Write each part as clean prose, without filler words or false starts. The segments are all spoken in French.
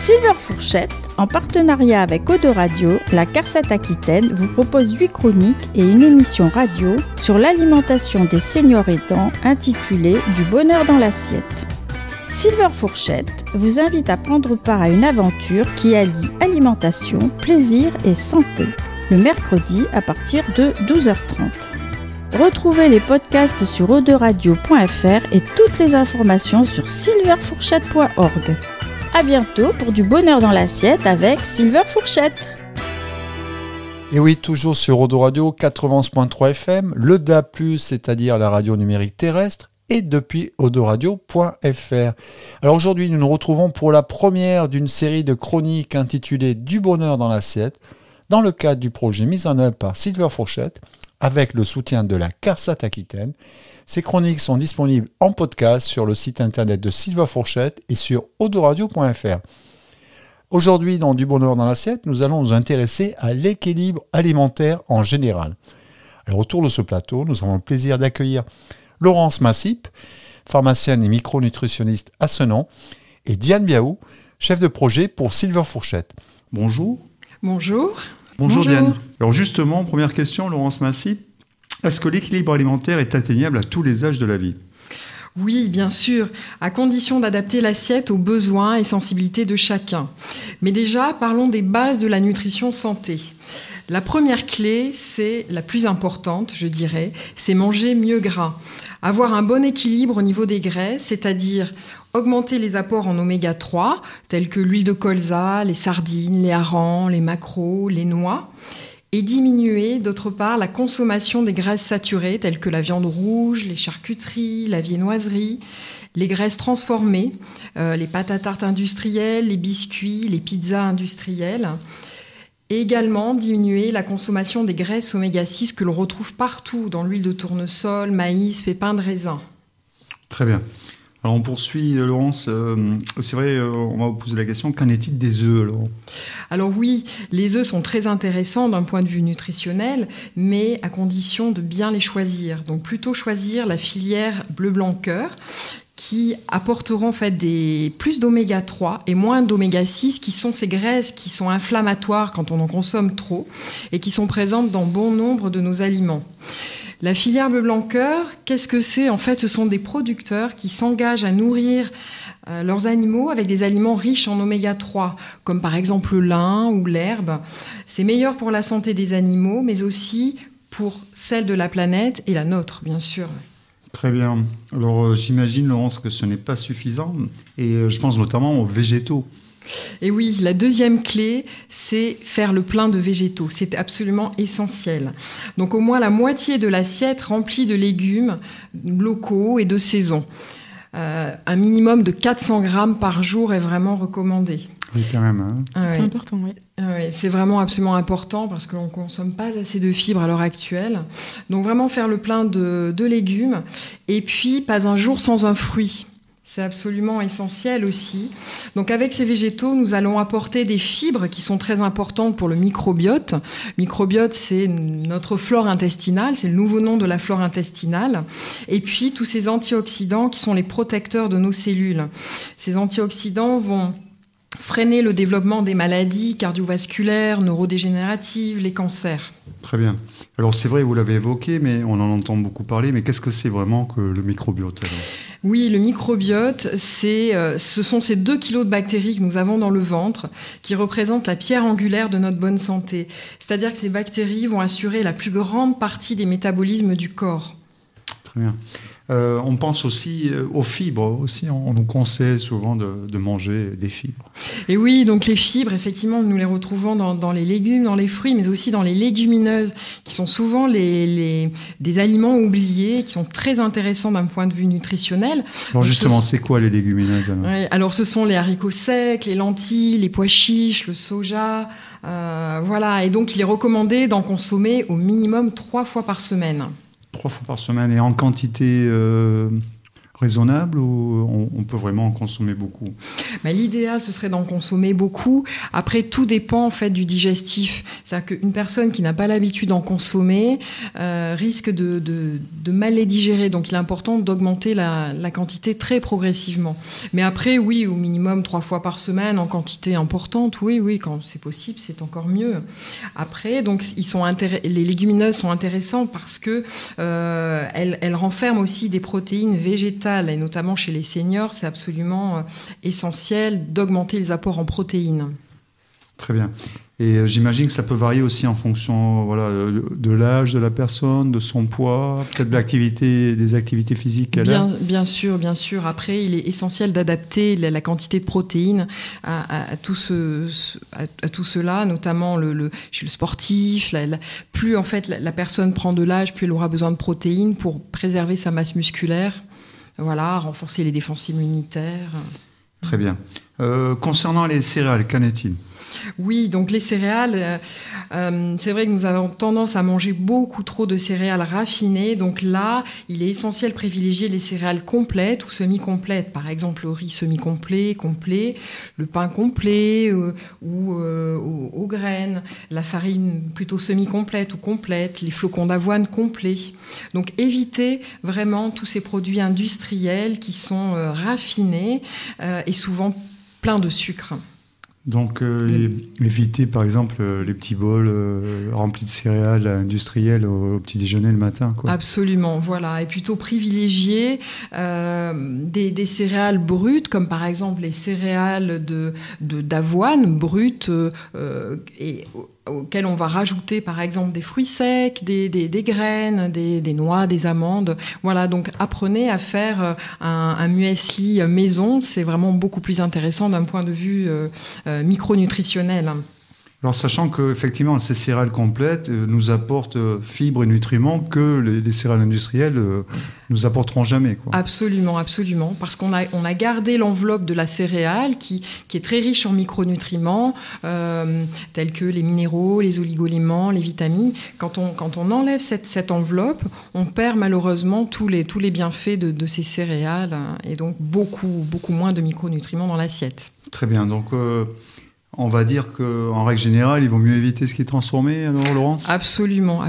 Silver Fourchette, en partenariat avec Eau de Radio, la CARSAT Aquitaine vous propose 8 chroniques et une émission radio sur l'alimentation des seniors aidants intitulée « Du bonheur dans l'assiette ». Silver Fourchette vous invite à prendre part à une aventure qui allie alimentation, plaisir et santé, le mercredi à partir de 12h30. Retrouvez les podcasts sur eau-de-radio.fr et toutes les informations sur silverfourchette.org. À bientôt pour du bonheur dans l'assiette avec Silver Fourchette. Et oui, toujours sur Eau de Radio 91.3 FM, le DAB+, c'est-à-dire la radio numérique terrestre, et depuis eau-de-radio.fr. Alors aujourd'hui, nous nous retrouvons pour la première d'une série de chroniques intitulée Du bonheur dans l'assiette, dans le cadre du projet mis en œuvre par Silver Fourchette, avec le soutien de la CARSAT Aquitaine. Ces chroniques sont disponibles en podcast sur le site internet de Silver Fourchette et sur eau-de-radio.fr. Aujourd'hui, dans Du bonheur dans l'assiette, nous allons nous intéresser à l'équilibre alimentaire en général. Alors, autour de ce plateau, nous avons le plaisir d'accueillir Laurence Massip, pharmacienne et micronutritionniste à Senon, et Diane Biaou, chef de projet pour Silver Fourchette. Bonjour. Bonjour. Bonjour Diane. Alors justement, première question, Laurence Massip, est-ce que l'équilibre alimentaire est atteignable à tous les âges de la vie ? Oui, bien sûr, à condition d'adapter l'assiette aux besoins et sensibilités de chacun. Mais déjà, parlons des bases de la nutrition santé. La première clé, c'est la plus importante, je dirais, c'est manger mieux gras. Avoir un bon équilibre au niveau des graisses, c'est-à-dire augmenter les apports en oméga 3, tels que l'huile de colza, les sardines, les harengs, les maquereaux, les noix, et diminuer, d'autre part, la consommation des graisses saturées, telles que la viande rouge, les charcuteries, la viennoiserie, les graisses transformées, les pâtes à tarte industrielles, les biscuits, les pizzas industrielles. Et également diminuer la consommation des graisses oméga 6 que l'on retrouve partout dans l'huile de tournesol, maïs, pépins de raisin. Très bien. Alors on poursuit, Laurence. C'est vrai, on va vous poser la question, qu'en est-il des œufs alors ? Alors oui, les œufs sont très intéressants d'un point de vue nutritionnel, mais à condition de bien les choisir. Donc plutôt choisir la filière bleu-blanc-cœur, qui apporteront en fait plus d'oméga 3 et moins d'oméga 6, qui sont ces graisses qui sont inflammatoires quand on en consomme trop et qui sont présentes dans bon nombre de nos aliments. La filière bleu-blanc-cœur, qu'est-ce que c'est ? En fait, ce sont des producteurs qui s'engagent à nourrir leurs animaux avec des aliments riches en oméga 3, comme par exemple le lin ou l'herbe. C'est meilleur pour la santé des animaux, mais aussi pour celle de la planète et la nôtre, bien sûr. Très bien. Alors j'imagine, Laurence, que ce n'est pas suffisant, et je pense notamment aux végétaux. Et oui, la deuxième clé, c'est faire le plein de végétaux. C'est absolument essentiel. Donc au moins la moitié de l'assiette remplie de légumes locaux et de saison. Un minimum de 400 grammes par jour est vraiment recommandé. Oui, quand même. Hein. C'est important, oui. Oui, c'est vraiment absolument important parce qu'on ne consomme pas assez de fibres à l'heure actuelle. Donc vraiment faire le plein de légumes. Et puis, pas un jour sans un fruit. C'est absolument essentiel aussi. Donc avec ces végétaux, nous allons apporter des fibres qui sont très importantes pour le microbiote. Le microbiote, c'est notre flore intestinale, c'est le nouveau nom de la flore intestinale. Et puis tous ces antioxydants qui sont les protecteurs de nos cellules. Ces antioxydants vont freiner le développement des maladies cardiovasculaires, neurodégénératives, les cancers. Très bien. Alors c'est vrai, vous l'avez évoqué, mais on en entend beaucoup parler. Mais qu'est-ce que c'est vraiment que le microbiote alors ? Oui, le microbiote, ce sont ces 2 kilos de bactéries que nous avons dans le ventre qui représentent la pierre angulaire de notre bonne santé. C'est-à-dire que ces bactéries vont assurer la plus grande partie des métabolismes du corps. Très bien. On pense aussi aux fibres. Aussi, on nous conseille souvent de manger des fibres. Et oui, donc les fibres, effectivement, nous les retrouvons dans les légumes, dans les fruits, mais aussi dans les légumineuses, qui sont souvent des aliments oubliés, qui sont très intéressants d'un point de vue nutritionnel. Alors justement, c'est quoi les légumineuses alors ? Oui, alors ce sont les haricots secs, les lentilles, les pois chiches, le soja. Voilà, et donc il est recommandé d'en consommer au minimum 3 fois par semaine. 3 fois par semaine et en quantité raisonnable ou on peut vraiment en consommer beaucoup? Mais l'idéal, ce serait d'en consommer beaucoup. Après, tout dépend en fait du digestif. C'est-à-dire qu'une personne qui n'a pas l'habitude d'en consommer risque de mal les digérer. Donc, il est important d'augmenter la quantité très progressivement. Mais après, oui, au minimum 3 fois par semaine en quantité importante. Oui, quand c'est possible, c'est encore mieux. Après, donc, les légumineuses sont intéressantes parce que elles renferment aussi des protéines végétales. Et notamment chez les seniors, c'est absolument essentiel d'augmenter les apports en protéines. Très bien. Et j'imagine que ça peut varier aussi en fonction de l'âge de la personne, de son poids, peut-être des activités physiques qu'elle a. Bien sûr. Après, il est essentiel d'adapter la quantité de protéines à tout cela, notamment chez le sportif. Plus en fait la personne prend de l'âge, plus elle aura besoin de protéines pour préserver sa masse musculaire. Voilà, renforcer les défenses immunitaires. Très bien. Concernant les céréales, qu'en est-il ? Oui, donc les céréales, c'est vrai que nous avons tendance à manger beaucoup trop de céréales raffinées. Donc là, il est essentiel de privilégier les céréales complètes ou semi-complètes. Par exemple, le riz semi-complet, complet, le pain complet ou aux graines, la farine plutôt semi-complète ou complète, les flocons d'avoine complets. Donc éviter vraiment tous ces produits industriels qui sont raffinés et souvent pleins de sucre. Donc, éviter, par exemple, les petits bols remplis de céréales industrielles au petit déjeuner le matin, quoi. Absolument, voilà. Et plutôt privilégier des céréales brutes, comme par exemple les céréales d'avoine brutes et auxquels on va rajouter par exemple des fruits secs, des graines, des noix, des amandes. Voilà, donc apprenez à faire un muesli maison, c'est vraiment beaucoup plus intéressant d'un point de vue micronutritionnel. Alors, sachant qu'effectivement, ces céréales complètes nous apportent fibres et nutriments que les céréales industrielles nous apporteront jamais, quoi. Absolument, parce qu'on a gardé l'enveloppe de la céréale qui est très riche en micronutriments, tels que les minéraux, les oligo-éléments, les vitamines. Quand on enlève cette enveloppe, on perd malheureusement tous les bienfaits de ces céréales et donc beaucoup moins de micronutriments dans l'assiette. Très bien, donc... on va dire qu'en règle générale, il vaut mieux éviter ce qui est transformé, alors, Laurence ? Absolument.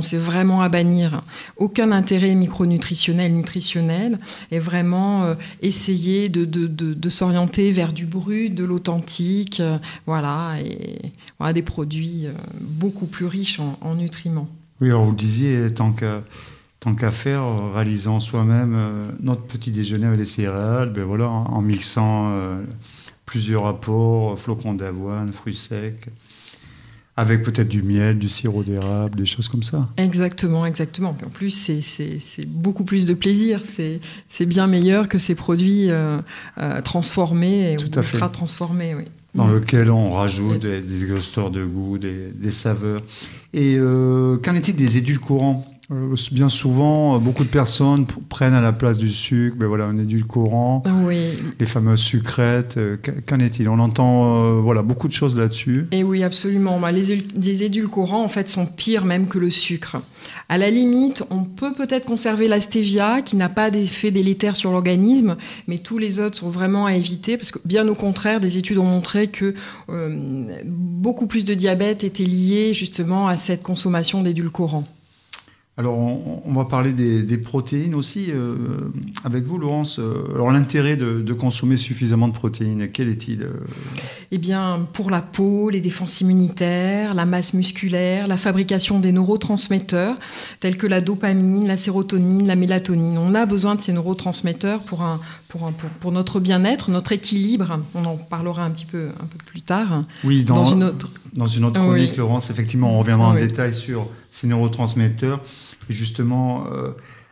C'est vraiment à bannir. Aucun intérêt micronutritionnel, nutritionnel, et vraiment essayer de s'orienter vers du brut, de l'authentique, et des produits beaucoup plus riches en nutriments. Oui, alors vous le disiez, tant qu'à faire, réalisant soi-même notre petit déjeuner avec les céréales, en mixant... plusieurs apports, flocons d'avoine, fruits secs, avec peut-être du miel, du sirop d'érable, des choses comme ça. Exactement. Puis en plus, c'est beaucoup plus de plaisir. C'est bien meilleur que ces produits transformés ou ultra transformés. Oui. Dans lequel on rajoute des exhausteurs de goût, des saveurs. Et qu'en est-il des édulcorants ? Bien souvent, beaucoup de personnes prennent à la place du sucre un édulcorant, les fameuses sucrètes. Qu'en est-il ? On entend beaucoup de choses là-dessus. Et oui, absolument. Les édulcorants, en fait, sont pires même que le sucre. À la limite, on peut-être conserver la stevia, qui n'a pas d'effet délétère sur l'organisme, mais tous les autres sont vraiment à éviter, parce que bien au contraire, des études ont montré que beaucoup plus de diabète était lié justement à cette consommation d'édulcorants. Alors, on va parler des protéines aussi avec vous, Laurence. Alors, l'intérêt de consommer suffisamment de protéines, quel est-il ? Eh bien, pour la peau, les défenses immunitaires, la masse musculaire, la fabrication des neurotransmetteurs, tels que la dopamine, la sérotonine, la mélatonine. On a besoin de ces neurotransmetteurs pour notre bien-être, notre équilibre. On en parlera un peu plus tard. Oui, dans une autre chronique, oui. Laurence, effectivement, on reviendra en détail sur ces neurotransmetteurs et justement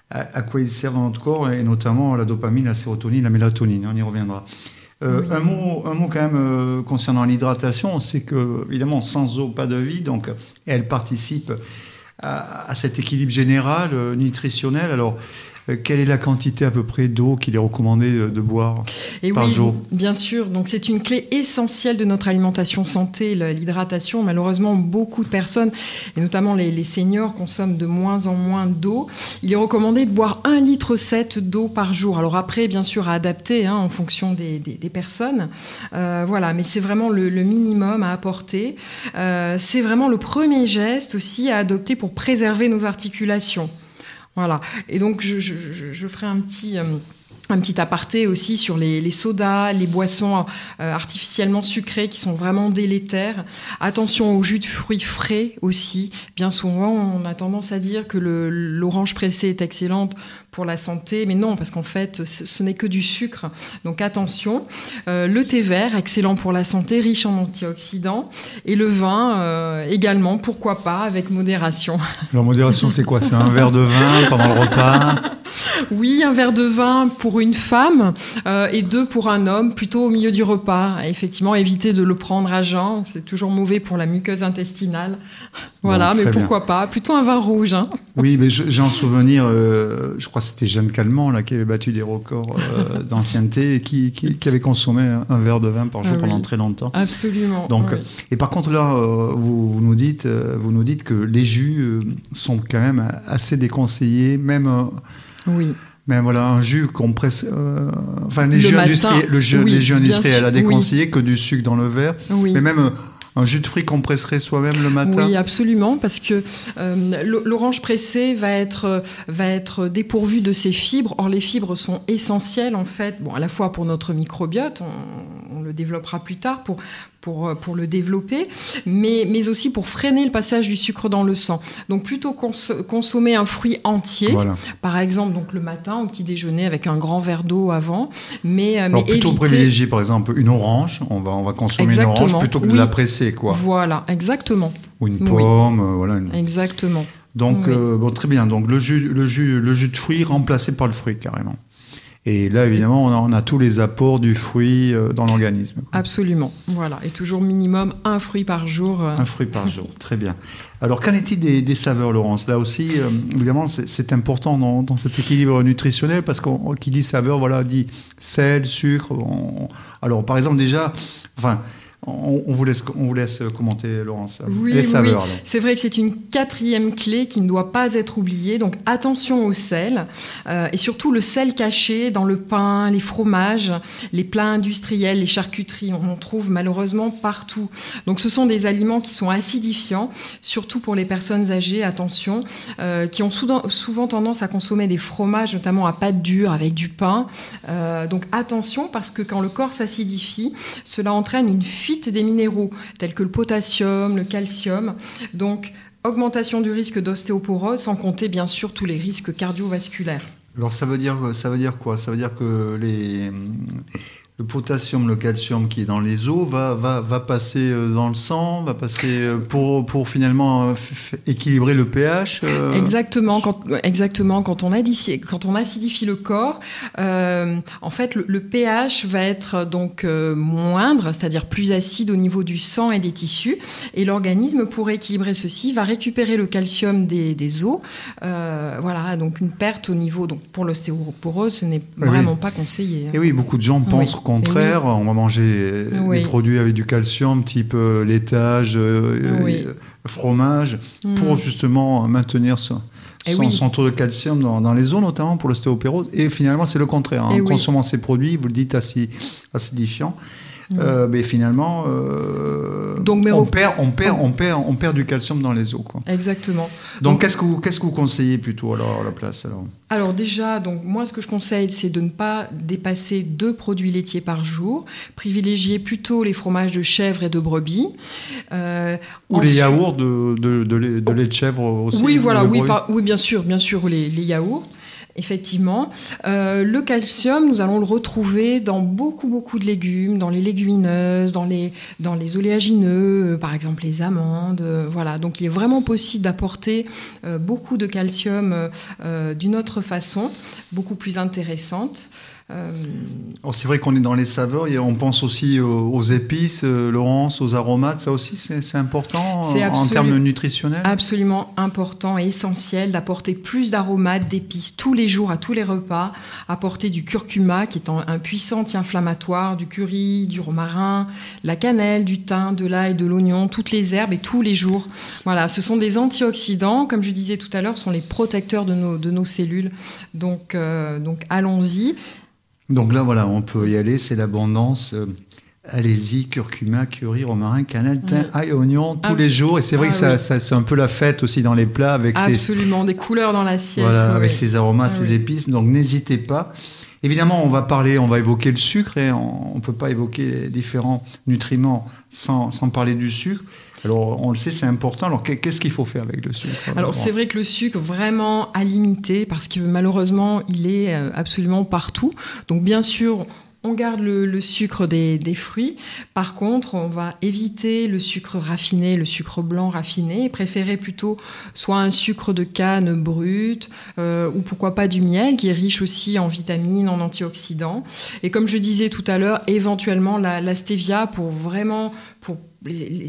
à quoi ils servent dans notre corps, et notamment la dopamine, la sérotonine, la mélatonine. On y reviendra. Un mot quand même concernant l'hydratation, c'est que, évidemment, sans eau, pas de vie, donc elle participe à cet équilibre général nutritionnel. Alors, quelle est la quantité à peu près d'eau qu'il est recommandé de boire par jour ? Bien sûr. Donc, c'est une clé essentielle de notre alimentation santé, l'hydratation. Malheureusement, beaucoup de personnes, et notamment les seniors, consomment de moins en moins d'eau. Il est recommandé de boire 1,7 litre d'eau par jour. Alors après, bien sûr, à adapter en fonction des personnes. Voilà, mais c'est vraiment le minimum à apporter. C'est vraiment le premier geste aussi à adopter pour préserver nos articulations. Voilà. Et donc, je ferai un petit aparté aussi sur les sodas, les boissons artificiellement sucrées qui sont vraiment délétères. Attention aux jus de fruits frais aussi. Bien souvent, on a tendance à dire que l'orange pressée est excellente pour la santé, mais non, parce qu'en fait, ce n'est que du sucre. Donc attention. Le thé vert, excellent pour la santé, riche en antioxydants. Et le vin, également, pourquoi pas, avec modération. Alors, modération, c'est quoi ? C'est un verre de vin pendant le repas ? Oui, un verre de vin pour une femme et 2 pour un homme, plutôt au milieu du repas. Effectivement, éviter de le prendre à jeun, c'est toujours mauvais pour la muqueuse intestinale. Voilà, bon, mais pourquoi pas, plutôt un vin rouge. Oui, mais j'ai en souvenir, je crois que c'était Jeanne Calment là, qui avait battu des records d'ancienneté et qui avait consommé un verre de vin par jour pendant très longtemps. Absolument. Donc, et par contre, là, vous nous dites que les jus sont quand même assez déconseillés, même... Oui. Mais voilà, un jus qu'on presse... les jus industriels à déconseiller que du sucre dans le verre. Oui. Mais même un jus de fruits qu'on presserait soi-même le matin. Oui, absolument, parce que l'orange pressée va être dépourvue de ses fibres. Or, les fibres sont essentielles, en fait, à la fois pour notre microbiote, on le développera plus tard, pour le développer, mais aussi pour freiner le passage du sucre dans le sang. Donc plutôt consommer un fruit entier, par exemple donc le matin au petit déjeuner avec un grand verre d'eau avant, mais plutôt privilégier par exemple une orange, on va consommer une orange plutôt que de la presser, quoi. Voilà, exactement. Ou une pomme, voilà. Exactement. Donc très bien. Donc le jus de fruit remplacé par le fruit carrément. Et là, évidemment, on a tous les apports du fruit dans l'organisme. Absolument, voilà. Et toujours minimum un fruit par jour. Un fruit par jour, très bien. Alors, qu'en est-il des saveurs, Laurence ? Là aussi, évidemment, c'est important dans cet équilibre nutritionnel parce qui dit saveur, dit sel, sucre. Alors, par exemple, déjà... On vous laisse commenter, Laurence. Les saveurs. Oui. C'est vrai que c'est une 4e clé qui ne doit pas être oubliée. Donc attention au sel et surtout le sel caché dans le pain, les fromages, les plats industriels, les charcuteries. On en trouve malheureusement partout. Donc ce sont des aliments qui sont acidifiants, surtout pour les personnes âgées, attention, qui ont souvent tendance à consommer des fromages, notamment à pâte dure avec du pain. Donc attention parce que quand le corps s'acidifie, cela entraîne une fuite des minéraux tels que le potassium, le calcium. Donc, augmentation du risque d'ostéoporose, sans compter bien sûr tous les risques cardiovasculaires. Alors, ça veut dire quoi ? Ça veut dire que le potassium, le calcium qui est dans les os va passer dans le sang, va passer pour finalement équilibrer le pH. Exactement. Quand on acidifie le corps, en fait, le pH va être donc moindre, c'est-à-dire plus acide au niveau du sang et des tissus. Et l'organisme, pour équilibrer ceci, va récupérer le calcium des os. Donc une perte au niveau. Donc pour l'ostéoporose, ce n'est vraiment pas conseillé. Et oui, beaucoup de gens pensent contraire, on va manger des produits avec du calcium, type laitage, fromage, pour justement maintenir son taux de calcium dans les os, notamment pour l'ostéoporose. Et finalement, c'est le contraire. En consommant ces produits, vous le dites, acidifiants, mais finalement, on perd du calcium dans les os, quoi. Exactement. Donc qu'est-ce que vous conseillez plutôt à la place Alors déjà, donc moi ce que je conseille, c'est de ne pas dépasser 2 produits laitiers par jour, privilégier plutôt les fromages de chèvre et de brebis. Les yaourts de lait de chèvre aussi. Oui, bien sûr, les yaourts. Effectivement. Le calcium, nous allons le retrouver dans beaucoup de légumes, dans les légumineuses, dans les oléagineux, par exemple les amandes. Donc il est vraiment possible d'apporter beaucoup de calcium d'une autre façon, beaucoup plus intéressante. C'est vrai qu'on est dans les saveurs et on pense aussi aux épices, Laurence, aux aromates. Ça aussi, c'est important en termes nutritionnels. Absolument important et essentiel d'apporter plus d'aromates, d'épices tous les jours à tous les repas. Apporter du curcuma qui est un puissant anti-inflammatoire, du curry, du romarin, la cannelle, du thym, de l'ail, de l'oignon, toutes les herbes et tous les jours. Voilà, ce sont des antioxydants, comme je disais tout à l'heure, sont les protecteurs de nos cellules. Donc allons-y. Donc là, voilà, on peut y aller, c'est l'abondance. Allez-y, curcuma, curry, romarin, cannelle, thym, ail, oignon, tous les jours. Et c'est vrai que ça, c'est un peu la fête aussi dans les plats. Avec absolument, des couleurs dans l'assiette. Voilà, avec ses aromates, ses épices. Donc n'hésitez pas. Évidemment, on va évoquer le sucre et on ne peut pas évoquer les différents nutriments sans parler du sucre. Alors, on le sait, c'est important. Alors, qu'est-ce qu'il faut faire avec le sucre ? Alors, c'est vrai que le sucre, vraiment à limiter, parce que malheureusement, il est absolument partout. Donc, bien sûr, on garde le sucre des fruits. Par contre, on va éviter le sucre raffiné, le sucre blanc raffiné, et préférer plutôt soit un sucre de canne brut, ou pourquoi pas du miel, qui est riche aussi en vitamines, en antioxydants. Et comme je disais tout à l'heure, éventuellement la stevia pour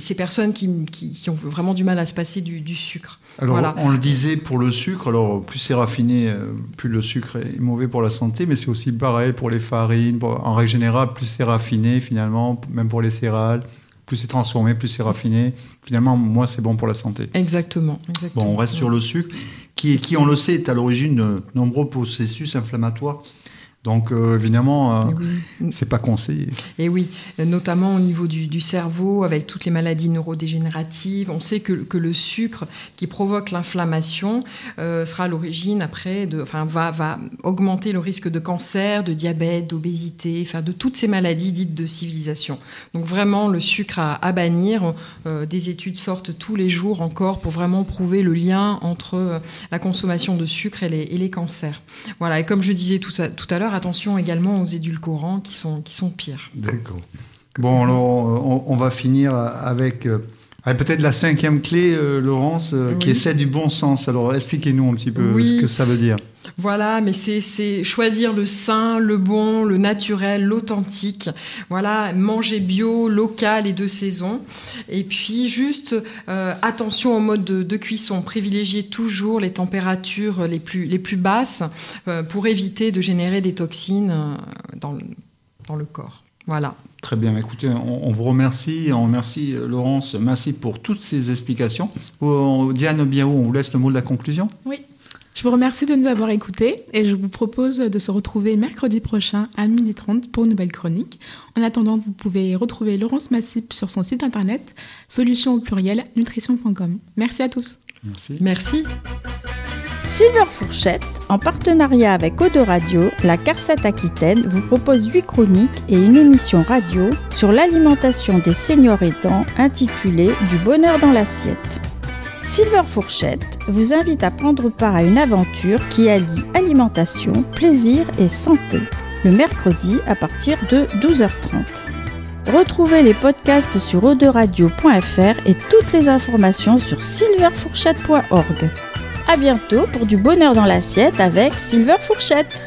ces personnes qui ont vraiment du mal à se passer du sucre. Alors, voilà. On le disait pour le sucre, alors plus c'est raffiné, plus le sucre est mauvais pour la santé, mais c'est aussi pareil pour les farines. En règle générale, plus c'est raffiné, finalement, même pour les céréales, plus c'est transformé, plus c'est raffiné. Finalement, moins c'est bon pour la santé. Exactement. Bon, on reste sur le sucre, qui, on le sait, est à l'origine de nombreux processus inflammatoires. Donc, évidemment, c'est pas conseillé. Et oui, notamment au niveau du cerveau, avec toutes les maladies neurodégénératives. On sait que le sucre qui provoque l'inflammation sera à l'origine, après, va augmenter le risque de cancer, de diabète, d'obésité, de toutes ces maladies dites de civilisation. Donc, vraiment, le sucre à bannir. Des études sortent tous les jours encore pour vraiment prouver le lien entre la consommation de sucre et les cancers. Voilà, et comme je disais tout à l'heure, attention également aux édulcorants qui sont pires. D'accord. Bon, alors on va finir avec peut-être la 5e clé, Laurence, qui est celle du bon sens. Alors expliquez-nous un petit peu ce que ça veut dire. Voilà, mais c'est choisir le sain, le bon, le naturel, l'authentique. Voilà, manger bio, local et de saison. Et puis juste attention au mode de cuisson. Privilégier toujours les températures les plus basses pour éviter de générer des toxines dans le corps. Voilà. Très bien, écoutez, on vous remercie. On remercie Laurence, merci pour toutes ces explications. Diane Biaou, on vous laisse le mot de la conclusion. Oui. Je vous remercie de nous avoir écoutés et je vous propose de se retrouver mercredi prochain à 12h30 pour une nouvelle chronique. En attendant, vous pouvez retrouver Laurence Massip sur son site internet solution au pluriel nutrition.com. Merci à tous. Merci. Silver Fourchette, en partenariat avec Eau de Radio, la CARSAT Aquitaine vous propose 8 chroniques et une émission radio sur l'alimentation des seniors aidants intitulée « Du bonheur dans l'assiette ». Silver Fourchette vous invite à prendre part à une aventure qui allie alimentation, plaisir et santé, le mercredi à partir de 12h30. Retrouvez les podcasts sur eau-de-radio.fr et toutes les informations sur silverfourchette.org. À bientôt pour du bonheur dans l'assiette avec Silver Fourchette.